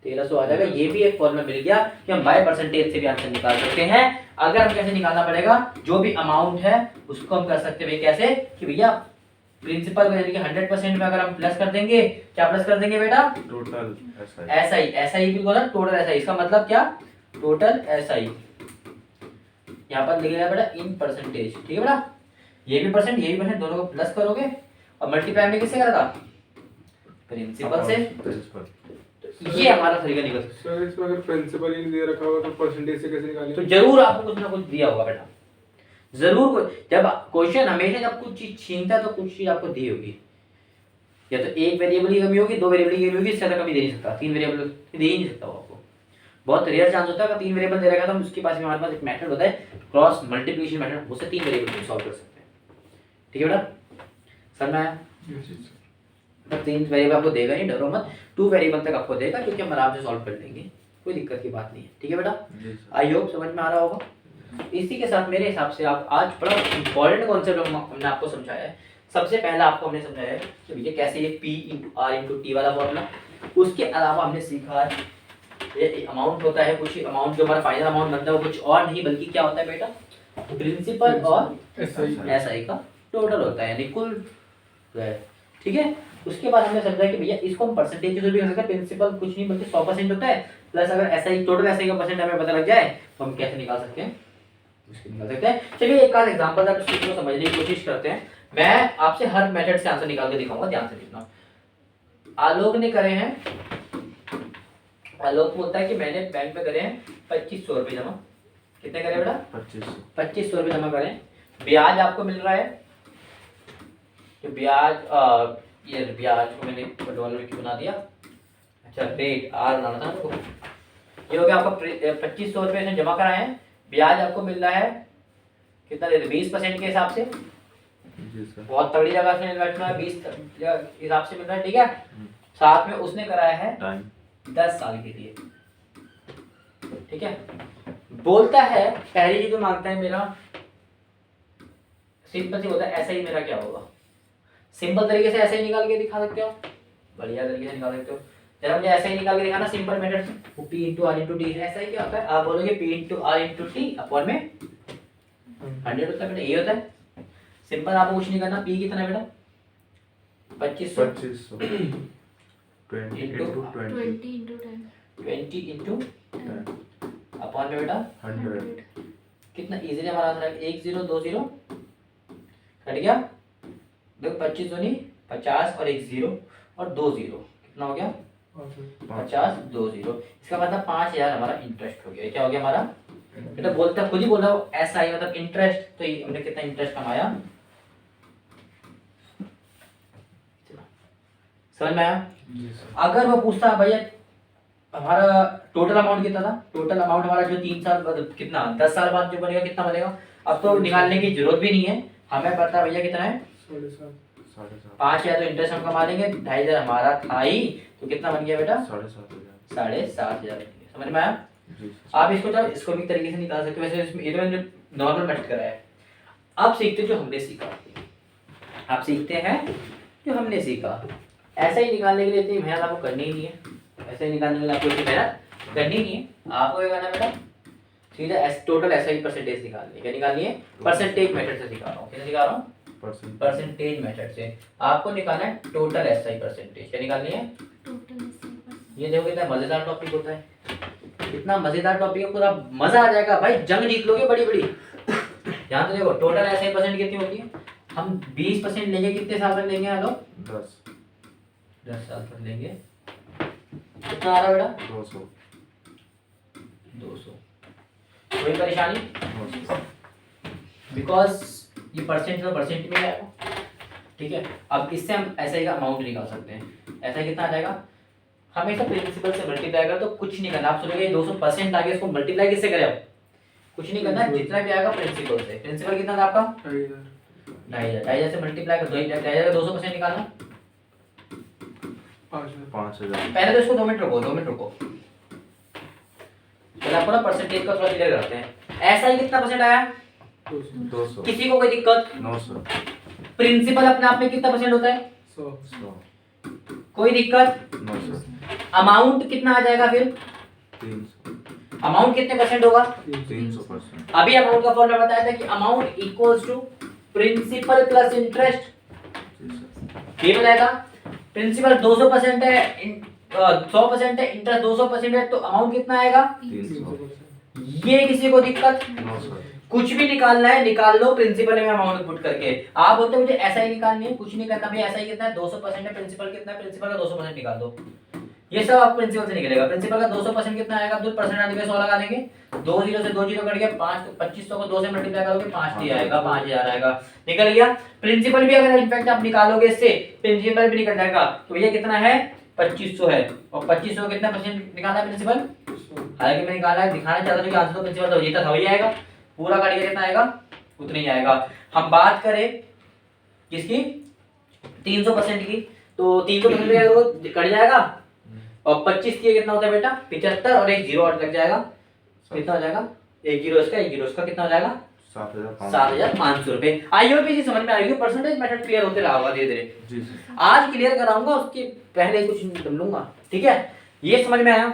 1300 आ जाएगा। ये भी एक फॉर्मूला मिल गया कि हम बाय परसेंटेज से भी आंसर निकाल सकते हैं। अगर हम कैसे निकालना पड़ेगा, जो भी अमाउंट है उसको हम कर सकते हैं कैसे कि भैया प्रिंसिपल यानी कि 100% में अगर हम प्लस कर देंगे, क्या प्लस कर देंगे बेटा, टोटल एसआई। एसआई भी बोला टोटल एसआई, इसका मतलब क्या, टोटल एसआई। यहाँ पर लिखेगा बेटा इन परसेंटेज। ठीक है बेटा, ये भी परसेंट, ये भी परसेंट, दोनों को प्लस करोगे और मल्टीप्लाई हमने किससे करा था, प्रिंसिपल से। तो ये हमारा तरीका निकल सकता सर इसमें अगर प्रिंसिपल ही नहीं दे रखा होगा तो परसेंटेज से कैसे है। निकालेंगे? तो जरूर आपको कुछ ना कुछ दिया होगा बेटा, जरूर। जब क्वेश्चन हमेशा जब कुछ चीज छीनता है तो कुछ चीज आपको दी होगी, या तो एक वेरिएबल की कमी होगी, 2 वेरिएबल की कमी होगी, इससे ज्यादा कमी दे नहीं सकता। 3 वेरिएबल दे ही नहीं सकता वो आपको, बहुत रेयर चांस होता है। अगर 3 वेरिएबल दे रखा है तो उसके पास हमारे पास एक मेथड होता है, क्रॉस मल्टीप्लिकेशन मेथड, उससे 3 वेरिएबल को सॉल्व कर सकते हैं। ठीक है बेटा, समझ में आया? तो 3 वेरिएबल आपको देगा नहीं, डरो मत, 2 वेरिएबल तक आपको देगा, क्योंकि हम आराम से सॉल्व कर लेंगे, कोई दिक्कत की बात नहीं है। ठीक है बेटा, आई होप समझ में आ रहा होगा। इसी के साथ मेरे हिसाब से आप आज बड़ा इंपॉर्टेंट कॉन्सेप्ट हमने आपको समझाया है। सबसे पहला आपको हमने समझाया है कि भैया कैसे ये P × R × T वाला फॉर्मूला, उसके अलावा हमने सीखा है ये अमाउंट होता है, कुछ अमाउंट जो हमारा फाइनल अमाउंट बनता है वो कुछ और नहीं बल्कि क्या होता है बेटा, प्रिंसिपल और एसआई का टोटल होता है, यानी कुल। ठीक है, उसके बाद हमने समझा कि भैया इसको हम परसेंटेज के थ्रू भी कर सकते हैं। प्रिंसिपल कुछ नहीं बल्कि 100% होता है, प्लस अगर एसआई टोटल एसआई का परसेंट हमें पता लग जाए तो हम कैसे निकाल सकते हैं, उसके निकाल सकते हैं। चलिए एक आध एग्जांपल आप इसको समझने की कोशिश करते हैं। मैं आपसे हर मेथड से आंसर निकाल के दिखाऊंगा, ध्यान से देखना। आलोक ने करे हैं, आलोक बोलता है कि मैंने बैंक में करे हैं 2500 रुपये जमा। कितने करे बेटा? 2500 रुपये जमा करें। ब्याज आपको मिल रहा है, तो ब्याज ये ब्याज को मैंने डॉलर में क्यों बना दिया, अच्छा रेट आर बनाना था हमको। ये हो गया आपका 2500 रुपये से जमा कराए हैं। ब्याज आपको मिल रहा है कितना देते, 20% के हिसाब से। जी सर। बहुत तगड़ी जगह से इन्वेस्ट हुआ है, 20 हिसाब से मिल रहा है, ठीक है। साथ में उसने कराया है टाइम 10 साल के लिए, ठीक है। बोलता है पहली चीज जो मांगता है मेरा, सिंपल सी होता है ऐसा ही मेरा क्या होगा। सिंपल तरीके से ऐसे ही निकाल के दिखा सकते हो, बढ़िया तरीके से निकाल सकते हो। जरा मुझे ऐसे ही निकाल के दिखाना सिंपल मेथड से। P into R into T, ऐसा ही क्या होता है, आप बोलोगे P into R into T upon में 100 होता है बेटा, ये होता है सिंपल। आपको कुछ नहीं करना। P कितना है बेटा? 2500 20 इंटू 20 इंटू अपॉन में बेटा 100। कितना इजीली हमारा आंसर है 1 0 2 0 कट गया। देखो 25 दूनी 50 और 1 0 और 2 0 कितना हो गया 50 2 0। इसका मतलब 5000 हमारा इंटरेस्ट हो गया। क्या हो गया हमारा बेटा? बोलता खुद ही बोल रहा हूँ ऐसा ही मतलब इंटरेस्ट। तो हमने कितना इंटरेस्ट कमाया, समझ में आया? अगर वो पूछता भैया हमारा टोटल अमाउंट कितना था, टोटल अमाउंट हमारा जो 3 साल कितना 10 साल बाद जो बनेगा कितना बनेगा, अब तो निकालने की जरूरत भी नहीं है, हमें पता है भैया कितना है 5000। तो इंटरेस्ट हम कमा लेंगे, 2500 हमारा था ही, तो कितना बन गया बेटा 7500। समझ में आया? आप इसको चाहो इसको भी तरीके से निकाल सकते हो। वैसे इसमें ये तो मैंने नॉर्मल मेथड करा है। अब सीखते जो हमने सीखा, आप सीखते हैं जो हमने सीखा। ऐसा ही निकालने के लिए इतनी मेहनत आपको करनी ही नहीं है, ऐसे ही निकालने के लिए आपको इतनी मेहनत करनी नहीं है। आपको क्या करना है बेटा, सीधा टोटल ऐसा ही परसेंटेज निकालनी है। क्या निकालनी है? परसेंटेज मेथड से सिखा रहा हूँ। कैसे सिखा रहा हूँ? परसेंटेज मेथड से। आपको निकालना है टोटल एसआई परसेंटेज। क्या निकालनी है? ये देखो कितना मजेदार टॉपिक होता है, कितना मजेदार टॉपिक है, पूरा मजा आ जाएगा भाई, जंग जीत लोगे बड़ी बड़ी। ध्यान से देखो टोटल एसआई परसेंट कितनी होती है, हम 20% लेंगे, कितने साल तक लेंगे हम लोग? 10 साल तक लेंगे। कितना आ रहा बेटा? 200। कोई परेशानी? बिकॉज ये परसेंट तो परसेंट में आएगा, ठीक है। अब इससे हम एसआई का अमाउंट निकाल सकते हैं। एसआई कितना आ जाएगा, हमेशा प्रिंसिपल से मल्टीप्लाई करो, तो कुछ नहीं करना। आप सोचोगे 200% आ गया, इसको मल्टीप्लाई किससे करें? अब कुछ नहीं करना, जितना भी आएगा प्रिंसिपल से। प्रिंसिपल कितना था आपका? 2500 से मल्टीप्लाई कर 2500 का 200% निकालना 5000। पहले तो इसको 2 मिनट रुको। पहले आपको ना परसेंटेज का थोड़ा क्लियर करते हैं। एसआई कितना परसेंट आया? 200। किसी को कोई दिक्कत? 900। प्रिंसिपल अपने आप में कितना परसेंट होता है? 100। कोई दिक्कत? 900। अमाउंट कितना आ जाएगा फिर? 300। अमाउंट कितने परसेंट होगा? 300%। अभी अमाउंट का फॉर्मूला बताया था कि amount equals to principal plus interest. ये बताएगा प्रिंसिपल 200% है, 100% है, इंटरेस्ट 200% है, तो अमाउंट कितना आएगा? 300। ये किसी को दिक्कत? 900। कुछ भी निकालना है निकाल लो प्रिंसिपल में अमाउंट पुट करके। आप बोलते हो मुझे ऐसा ही निकालनी है, कुछ नहीं करना भाई। ऐसा ही कितना है 200% है, प्रिंसिपल कितना है, प्रिंसिपल का 200% निकाल दो। ये सब आप प्रिंसिपल से निकलेगा। प्रिंसिपल का 200% कितना आएगा, आप 2% आने के 100 लगा देंगे, 2 0 से 2 0 कट गया, 5 तो 2500 को 2 से मल्टीप्लाई करोगे 5 ही आएगा, 5000 आएगा, निकल गया। प्रिंसिपल भी अगर इनफैक्ट आप निकालोगे इससे, प्रिंसिपल भी निकल जाएगा। तो भैया कितना है 2500 है, और 2500 कितना परसेंट निकाला है प्रिंसिपल? हालांकि मैं निकाला है, दिखाना चाहता था कि आंसर तो प्रिंसिपल तो जीता था, वही आएगा, पूरा काट के कितना आएगा उतना ही आएगा। हम बात करें किसकी, 300% की, तो 300% कट जाएगा, और 25 की कितना होता है बेटा 75, और एक जीरो और लग जाएगा, कितना हो जाएगा, एक जीरो इसका कितना हो जाएगा 7500 रुपए। आई होप ये समझ में आएगी। परसेंटेज मेथड क्लियर होते रहा होगा धीरे धीरे। जी सर। आज क्लियर कराऊंगा, उसके पहले कुछ लूंगा, ठीक है। ये समझ में आया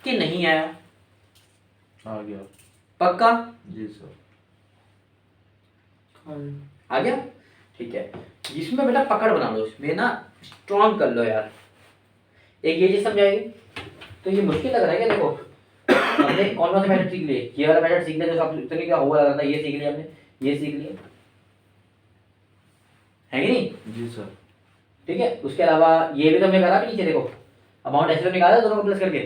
कि नहीं आया? आ गया। पक्का? जी सर। आ गया, ठीक है। इसमें बेटा पकड़ बना लो, इसमें ना स्ट्रॉन्ग कर लो यार। एक ये चीज समझाएगी तो ये मुश्किल लग रहा है क्या? देखो हमने कौन कौन से मेथड सीख लिए, ये वाला मेथड सीख लिया जो सब इतने क्या हुआ था, ये सीख लिया हमने, ये सीख लिया है कि नहीं? जी सर। ठीक है, उसके अलावा ये भी तो हमने करा भी नीचे देखो, अमाउंट ऐसे तो निकाला दोनों को प्लस करके,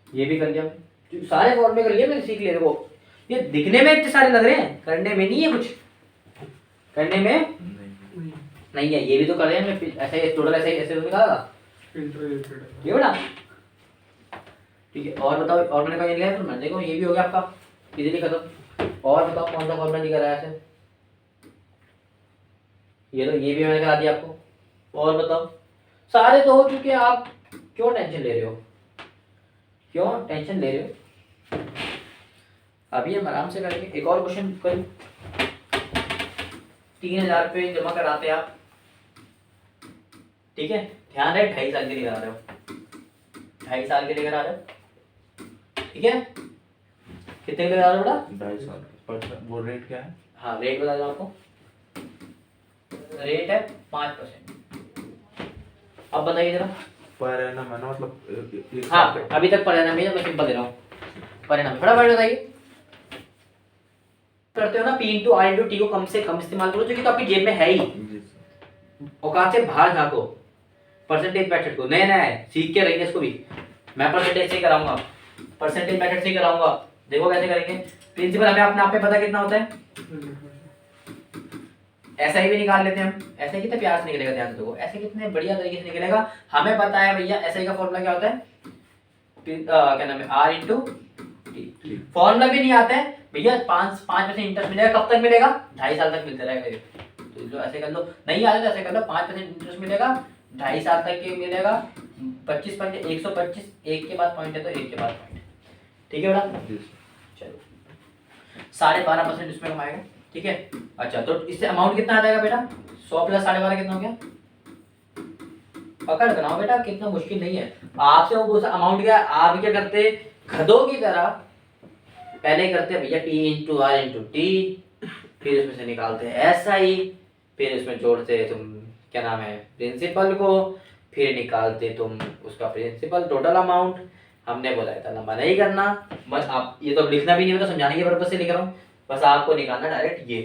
ये भी कर लिया हमने, सारे फॉर्म में कर लिए, मैंने सीख लिया। देखो ये दिखने में इतने सारे लग रहे हैं, करने में नहीं है कुछ, करने में नहीं नहीं है। ये भी तो कर रहे हैं हमने, ऐसे टोटल ऐसे तो निकाला था इंटरलेटेड ये बड़ा। ठीक है, और बताओ, और मैंने कहीं लिया है तो मैं देखो ये भी हो गया आपका इजीली खत्म। और बताओ कौन सा फॉर्मूला नहीं करा है ऐसे, ये तो ये भी मैंने करा दिया आपको। और बताओ, सारे तो हो चुके हैं, आप क्यों टेंशन ले रहे हो, क्यों टेंशन ले रहे हो? अभी हम आराम से करेंगे। एक और क्वेश्चन करें, 3000 रुपये जमा कराते आप, ठीक है, ध्यान रहे 2.5 साल के लिए करा रहे हो, 2.5 साल के लिए करा रहे हो, ठीक है, कितने के लिए करा रहे हो बेटा? 2.5 साल पर वो रेट क्या है? हाँ रेट बता दूं आपको, रेट है 5%। अब बताइए जरा। पर है ना, मैंने मतलब एक हाँ साल अभी तक परिणाम है, मैं सिंपल दे रहा हूँ परिणाम, फटाफट बताइए। करते हो ना, P into R into T को कम से कम इस्तेमाल करो, जो कि तो आपकी जेब में है ही, जी सर। औकात से बाहर झाँको। परसेंटेज मेथड को नया नया है, सीख के रहेंगे इसको भी, मैं परसेंटेज से कराऊंगा, परसेंटेज मेथड से कराऊंगा। देखो कैसे करेंगे। प्रिंसिपल हमें अपने आप पे पता कितना होता है, ऐसा ही भी निकाल लेते हैं हम, ऐसे कितने प्यार से निकलेगा, ध्यान से देखो, ऐसे कितने बढ़िया तरीके से निकलेगा। हमें पता है भैया ऐसे का फॉर्मूला क्या होता है, क्या नाम है, R इंटू टी। फॉर्मूला भी नहीं आता है भैया, 5% इंटरेस्ट मिलेगा, कब तक मिलेगा? 2.5 साल तक मिलते रहेगा ये। तो जो ऐसे कर लो, नहीं आता तो ऐसे कर लो, 5% इंटरेस्ट मिलेगा, 2.5 साल तक के मिलेगा, 25 पॉइंट 125, एक के बाद पॉइंट है तो एक के बाद पॉइंट, ठीक है बेटा? जी सर। चलो 12.5% इसमें कमाएगा, ठीक है। अच्छा तो इससे अमाउंट कितना आ जाएगा बेटा? 100 प्लस 12.5 कितना हो गया? पकड़ बनाओ बेटा, कितना मुश्किल नहीं है। आपसे वो अमाउंट क्या, आप क्या करते, गधों की तरह पहले करते भैया P into R into T, फिर उसमें से निकालते हैं SI, फिर उसमें जोड़ते तुम क्या नाम है प्रिंसिपल को, फिर निकालते तुम उसका प्रिंसिपल टोटल अमाउंट। हमने बोला था लंबा नहीं करना, बस आप ये तो लिखना भी नहीं होता, समझाने के पर्पज से लिख रहा हूँ, बस आपको निकालना डायरेक्ट ये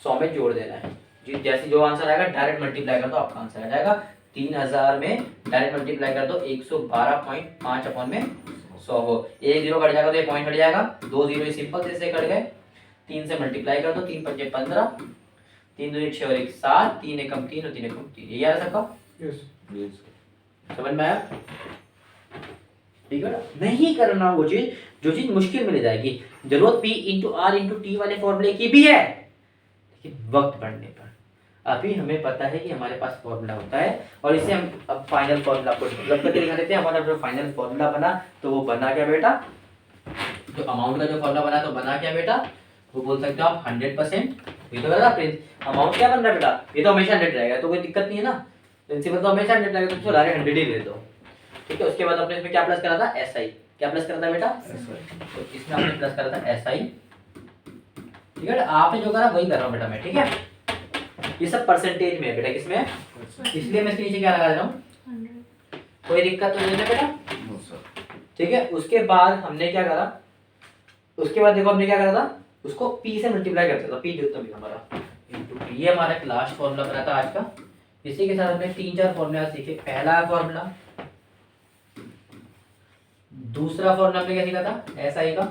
100 में जोड़ देना है जी। जैसे जो आंसर आएगा डायरेक्ट मल्टीप्लाई कर दो, आपका आंसर आ जाएगा 3000 में डायरेक्ट मल्टीप्लाई कर दो 112.5 अपॉन में 100 हो, एक जीरो कट जाएगा तो ये पॉइंट कट जाएगा, 2 जीरो सिंपल से कट गए, 3 से मल्टीप्लाई कर दो, 3 पंजे 15, 3 दूनी 6 और 1 7, 3 एकम 3 और 3 एकम 3, ये आ रहा सबका? यस जी सर। समझ में आया? ठीक है ना, नहीं करना वो चीज जो चीज मुश्किल मिल जाएगी। जरूरत P into R into T वाले फॉर्मूले की भी है, लेकिन वक्त बढ़ने पर अभी हमें पता है कि हमारे पास फॉर्मूला होता है, और इसे हम अब फाइनल फॉर्मूला को डेवलप करके दिखा देते हैं। हमारा जो फाइनल फॉर्मूला बना तो वो बना क्या बेटा, जो अमाउंट का जो फॉर्मूला बना तो बना क्या बेटा, वो बोल सकते हो आप 100%। ये तो बता अमाउंट क्या बन रहा है बेटा, ये तो हमेशा 100 रहेगा, तो कोई दिक्कत नहीं है ना, प्रिंसिपल तो हमेशा 100 रहेगा, तो उसको डायरेक्ट 100 ही दे दो, ठीक है। उसके बाद आपने इसमें क्या प्लस करा था, SI, क्या प्लस करा था बेटा, तो इसमें आपने प्लस करा था SI, ठीक है। आपने जो करा वही कर रहा हूँ बेटा मैं, ठीक है। ये सब परसेंटेज में है बेटा, किसमें है, इसलिए मैं इसके नीचे क्या लगा दे रहा हूँ, 100 कोई दिक्कत तो नहीं है बेटा, नो सर। ठीक है। उसके बाद हमने क्या करा, उसके बाद देखो हमने क्या करा था, उसको P से मल्टीप्लाई करते था, P जितना भी हमारा इनटू P, ये हमारा लास्ट फॉर्मूला बना था आज का। इसी के साथ हमने 3-4 फॉर्मूला सीखे। पहला फॉर्मूला, दूसरा फॉर्मूला हमने क्या सीखा था, SI का,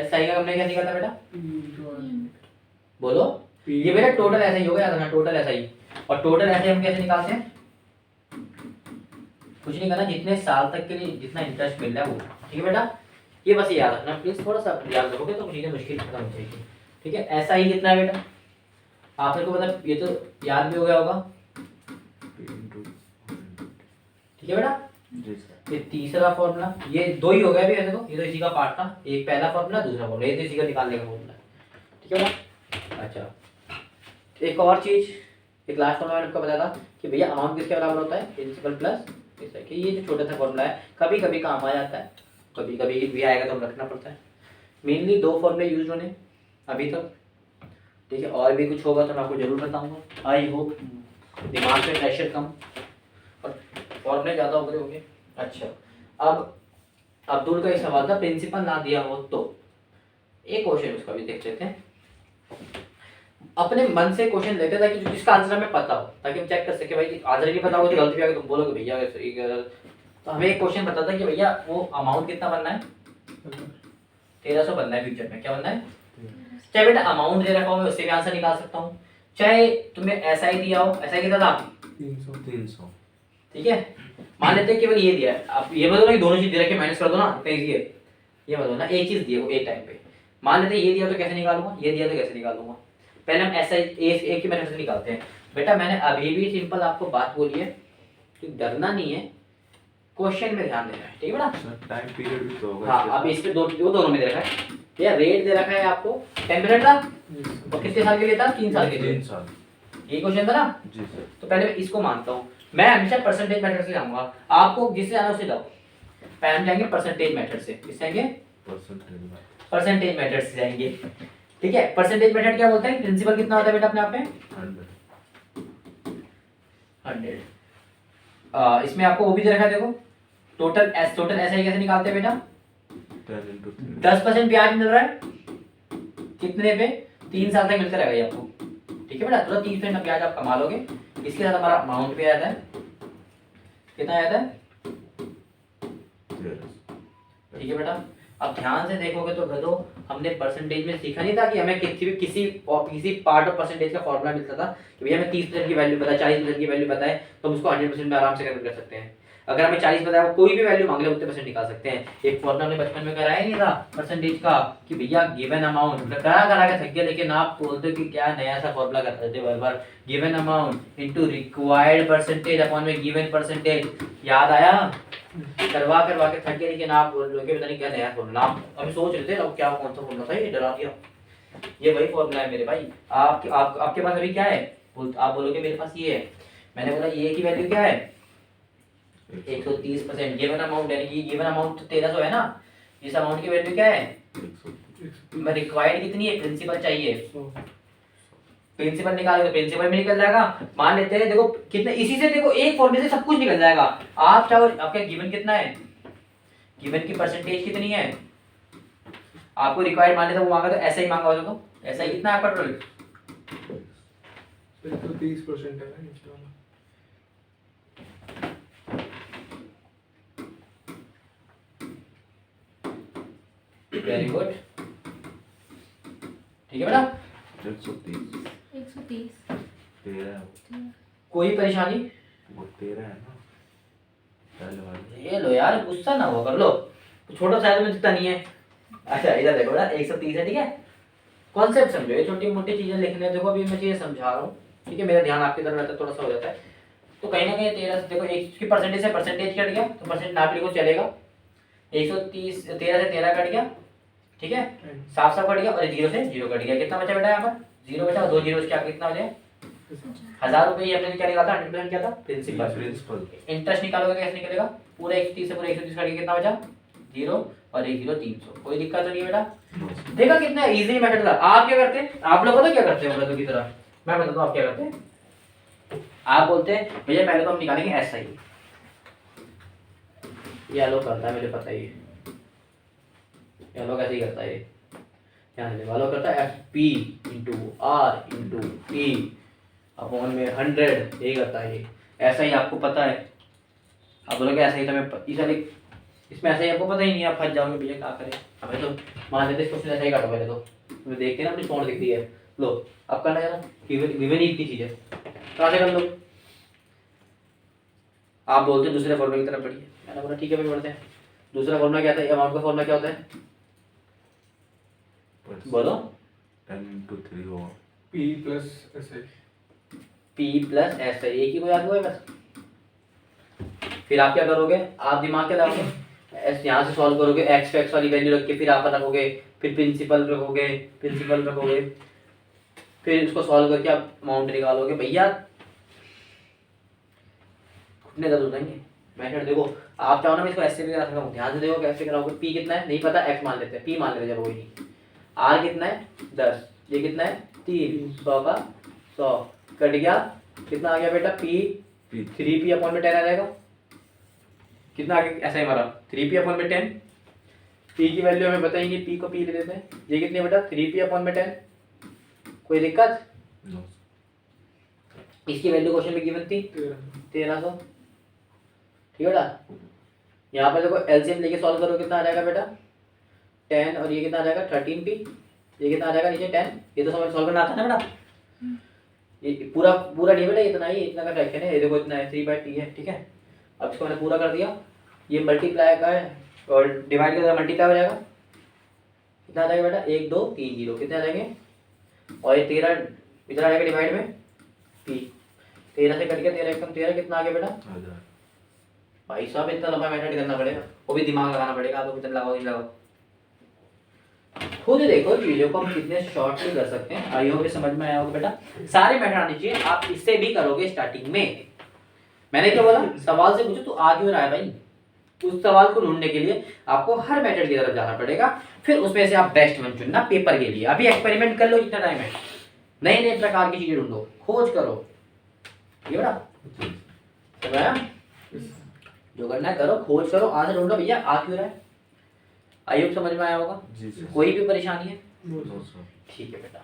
SI का हमने क्या सीखा था बेटा, बोलो, ये मेरा टोटल SI हो गया, याद रखना टोटल SI। और टोटल SI हम कैसे निकालते हैं, कुछ नहीं करना, जितने साल तक के लिए जितना इंटरेस्ट मिल रहा है वो, ठीक है बेटा। ये बस याद रखना प्लीज, थोड़ा सा याद रखोगे तो चीजें मुश्किल खत्म हो जाएगी, ठीक है। SI कितना है बेटा, आपने को मतलब ये तो याद भी हो गया होगा, ठीक है बेटा। जी सर। फिर तीसरा फॉर्मूला, ये दो ही हो गया अभी, ऐसे तो ये तो इसी का पार्ट था, एक पहला फॉर्मूला दूसरा फॉर्मूला, ये तो इसी का निकालने का फॉर्मूला, ठीक है बेटा। अच्छा एक और चीज, एक लास्ट फॉर्मूला मैंने आपको बताया था कि भैया अमाउंट किसके बराबर होता है, प्रिंसिपल प्लस SI, कि ये जो छोटा सा फॉर्मूला है कभी कभी काम आ जाता है, कभी कभी भी आएगा तो हम रखना पड़ता है। मेनली 2 फॉर्मूले यूज होने अभी तक, ठीक है, और भी कुछ होगा तो मैं आपको जरूर बताऊंगा। आई होप दिमाग पे प्रेशर कम और फॉर्मूले ज़्यादा हो गए होंगे। अच्छा, अब अब्दुल का एक सवाल था, प्रिंसिपल ना दिया हो तो। एक क्वेश्चन उसका भी देख लेते हैं। अपने मन से क्वेश्चन लेते ताकि जिसका आंसर हमें पता हो, ताकि हम चेक कर सके भाई आंसर नहीं पता हो तो गलती भी आगे तुम बोलोगे भैया सही गलत। तो हमें एक क्वेश्चन पता था कि भैया वो अमाउंट कितना बनना है, 1300 बनना है फ्यूचर में। क्या बनना है? चाहे बेटा अमाउंट दे रखा हो मैं उससे भी आंसर निकाल सकता हूँ, चाहे तुम्हें ऐसा ही दिया हो। ऐसा ही कितना था? 300। ठीक है, मान लेते हैं केवल ये दिया है। आप ये बताओ ना कि दोनों चीज दे रखे माइनस कर दो ना, इतना ईजी है। ये बताओ ना एक चीज दिए हो एक टाइम पे, मान लेते हैं ये दिया तो कैसे निकालूंगा, ये दिया तो कैसे निकालूंगा। पहले हम ऐसा एक ही मेथड से निकालते हैं। बेटा मैंने अभी भी सिंपल आपको बात बोली है कि डरना नहीं है, क्वेश्चन में ध्यान देना है। ठीक है बेटा, टाइम पीरियड भी तो होगा। हाँ अब इस पे दोनों में दे रखा है। ये रेट दे रखा है आपको 10% का, और कितने साल के लिए था? 3 साल के लिए। 3 साल। ये क्वेश्चन था ना। जी सर। तो पहले मैं इसको मानता हूँ, मैं हमेशा परसेंटेज मेथड से जाऊंगा। आपको जिससे जाना उससे जाओ। पहले हम जाएंगे परसेंटेज मेथड से। किससे जाएंगे? परसेंटेज मेथड से जाएंगे। ठीक है, परसेंटेज मेथड क्या बोलते हैं? प्रिंसिपल कितना होता है बेटा अपने आप में? 100। इसमें आपको वो भी दे रखा है, देखो टोटल ऐसा ही कैसे निकालते हैं बेटा? 10% ब्याज मिल रहा है कितने पे? 3 साल तक मिलता रहेगा ये आपको। ठीक है बेटा, तो 30% ब्याज आप कमा लोगे। इसके साथ हमारा अमाउंट भी आता है, कितना आता है? ठीक है बेटा, अब ध्यान से देखोगे तो गधो हमने परसेंटेज में सीखा नहीं था कि हमें किसी पार्ट ऑफ परसेंटेज का फॉर्मूला मिलता था कि भैया हमें 30% की वैल्यू पता है, 40% की वैल्यू पता है तो हम उसको 100% में आराम से कैलकुलेट कर सकते हैं। अगर हमें 40 पता है वो कोई भी वैल्यू मांग ले उतने परसेंट निकाल सकते हैं। एक फॉर्मूला हमने बचपन में कराया नहीं था परसेंटेज का कि भैया गिवन अमाउंट, करा के थक गया, लेकिन आप बोलते हो कि क्या नया सा फॉर्मूला करते थे बार बार, given amount into required percentage upon में गिवन परसेंटेज। याद आया? करवा के थक गए, लेकिन आप बोल रहे हो पता नहीं क्या नया फॉर्मूला। हम सोच रहे थे अब क्या कौन सा फॉर्मूला था, ये डरा दिया। ये वही फॉर्मूला है मेरे भाई। आपके पास अभी क्या है? आप बोलोगे मेरे पास ये है। मैंने बोला ये की वैल्यू क्या है? 130%। गिवन अमाउंट यानी कि गिवन अमाउंट तो 1300 है ना, इस अमाउंट की वैल्यू क्या है? मैं रिक्वायर्ड कितनी है? प्रिंसिपल चाहिए, प्रिंसिपल निकालोगे तो प्रिंसिपल में निकल जाएगा। मान लेते हैं देखो कितने, इसी से देखो एक फॉर्मूले से सब कुछ निकल जाएगा। आप चाहो आपका गिवन कितना है, गिवन की परसेंटेज कितनी है, आपको रिक्वायर्ड मान लेते वो मांगा तो ऐसा ही मांगा होगा, तो ऐसा ही कितना है आपका टोटल? 30% है ना नीचे वाला। Very good. ठीक है बेटा, 130 कोई परेशानी? वो 13 है ना पहले वाले। ये लो यार, गुस्सा ना हुआ कर लो, छोटा साइज में दिखता नहीं है। अच्छा इधर देखो बेटा 130 है। ठीक है, कॉन्सेप्ट समझो, ये छोटी मोटी चीजें लिखने देखो, अभी मैं चीजें समझा रहा हूँ। ठीक है, मेरा ध्यान आपकी तरफ रहता है, थोड़ा सा हो जाता है तो कहीं ना कहीं 13 देखो एक की परसेंटेज से परसेंटेज कट गया तो परसेंट नाप लिखो चलेगा। 130 13 से 13 कट गया। ठीक है, साफ साफ कट गया, और 0 से 0 कट गया। कितना बचा बेटा यहाँ पर? 0 बचा, 2 जीरो के आगे कितना बचे? 1000 रुपये। ये हमने क्या निकाला था? 100% क्या था? प्रिंसिपल। इंटरेस्ट निकालोगे कैसे निकलेगा? पूरा 130 से पूरा 130 कट के कितना बचा? 0 और 1 0 300। कोई दिक्कत तो नहीं है बेटा? देखा कितना इजी मेथड था। आप क्या करते हैं? आप लोग पता क्या करते हैं मतलब की तरह? मैं बताता हूँ आप क्या करते हैं। आप बोलते हैं भैया पहले तो हम निकालेंगे ऐसा ही, ये आलो करता है मुझे पता ही है, ये आलो कैसे ही करता है, ध्यान से वालो करता है FP into R into P upon में 100, यही करता है ये। ऐसा ही आपको पता है। आप बोलोगे ऐसा ही, तो मैं इसमें ऐसा ही आपको पता ही नहीं, आप फंस जाओगे भैया क्या करें। हमें तो मान लेते क्वेश्चन ऐसा ही काटो पहले तो तुम्हें देख के ना अपनी फोन दिख रही है, लो अब करना है ना, गिवन ही इतनी चीज है कहाँ से कर लो। आप बोलते हैं दूसरे फॉर्मूले की तरफ बढ़िए, मैंने बोला ठीक है भाई बढ़ते हैं। दूसरा फॉर्मूला क्या था? अमाउंट का फॉर्मूला क्या होता है? बोलो। 10 होगा। P plus SI। P plus SI, एक ही को याद हुआ है बस। फिर आप क्या करोगे? आप दिमाग क्या लगाओगे? यहाँ से सॉल्व करोगे, x वाली वैल्यू रख के फिर आप रखोगे, फिर प्रिंसिपल रखोगे, फिर इसको सॉल्व करके आप अमाउंट निकालोगे। भैया घुटने दर्द हो जाएंगे। मेथड देखो, आप चाहो ना मैं इसको ऐसे भी करा सकता हूँ, ध्यान से देखो कैसे कराओगे। P कितना है नहीं पता, x मान लेते हैं, P मान लेते हैं, चलो कोई नहीं। R कितना है? 10, ये कितना है 3, 100 का 100 कट गया, कितना आ गया बेटा पी, P 3p अपॉन में 10 आ जाएगा, कितना आ गया ऐसा ही हमारा 3p अपॉन में 10, p की वैल्यू हमें बताएंगे, p को p ले देते हैं, ये कितनी है बेटा 3p अपॉन में 10, कोई दिक्कत? No. इसकी वैल्यू क्वेश्चन में गिवन थी 1300, ठीक है बेटा। यहाँ पर देखो एलसीएम लेके सॉल्व करो, कितना आ जाएगा बेटा 10 और ये कितना आ जाएगा 13p, ये कितना आ जाएगा नीचे 10, ये तो समझ सॉल्व करना आता है ना बेटा, ये पूरा पूरा नहीं बेटा इतना ही, इतना का फ्रैक्शन है, ये देखो इतना है 3/t है, ठीक है। अब इसको मैंने पूरा कर दिया, ये मल्टीप्लाई का है और डिवाइड कर मल्टीप्लाई हो जाएगा, कितना आ जाएगा बेटा 1 2 3 0, कितने आ जाएंगे, और ये 13 इधर आ जाएगा डिवाइड में p, 13 से कट गया 13 एकदम 13, कितना आ गया बेटा 1000 भाई साहब, इतना लंबा मेथड करना पड़ेगा, वो भी दिमाग लगाना पड़ेगा, आप कितना लगाओ नहीं लगाओ, खुद देखो चीजों को हम कितने शॉर्ट में कर सकते हैं। आई होप समझ में आया होगा बेटा, सारे मेथड आने चाहिए, आप इससे भी करोगे स्टार्टिंग में। मैंने क्या बोला, सवाल से पूछो तो आ क्यों रहा है भाई, उस सवाल को ढूंढने के लिए आपको हर मेथड की तरफ जाना पड़ेगा, फिर उसमें से आप बेस्ट वन चुनना पेपर के लिए। अभी एक्सपेरिमेंट कर लो जितना टाइम है, नए नए प्रकार की चीजें ढूंढो, खोज करो, ये बेटा समझ आया? जो करना है करो, खोज करो, आंसर ढूंढो भैया आ क्यों रहा है। आई होप समझ में आया होगा, जी सर। कोई भी परेशानी है? No, sir. ठीक है बेटा,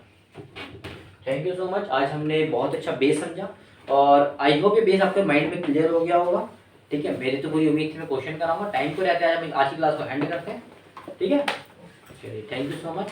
थैंक यू सो मच। आज हमने बहुत अच्छा बेस समझा और आई होप ये बेस आपके माइंड में क्लियर हो गया होगा, ठीक है। मेरी तो पूरी उम्मीद थी, मैं क्वेश्चन कराऊंगा, टाइम को रहते हैं आज हम आज की क्लास को एंड करते हैं, ठीक है। चलिए थैंक यू सो मच।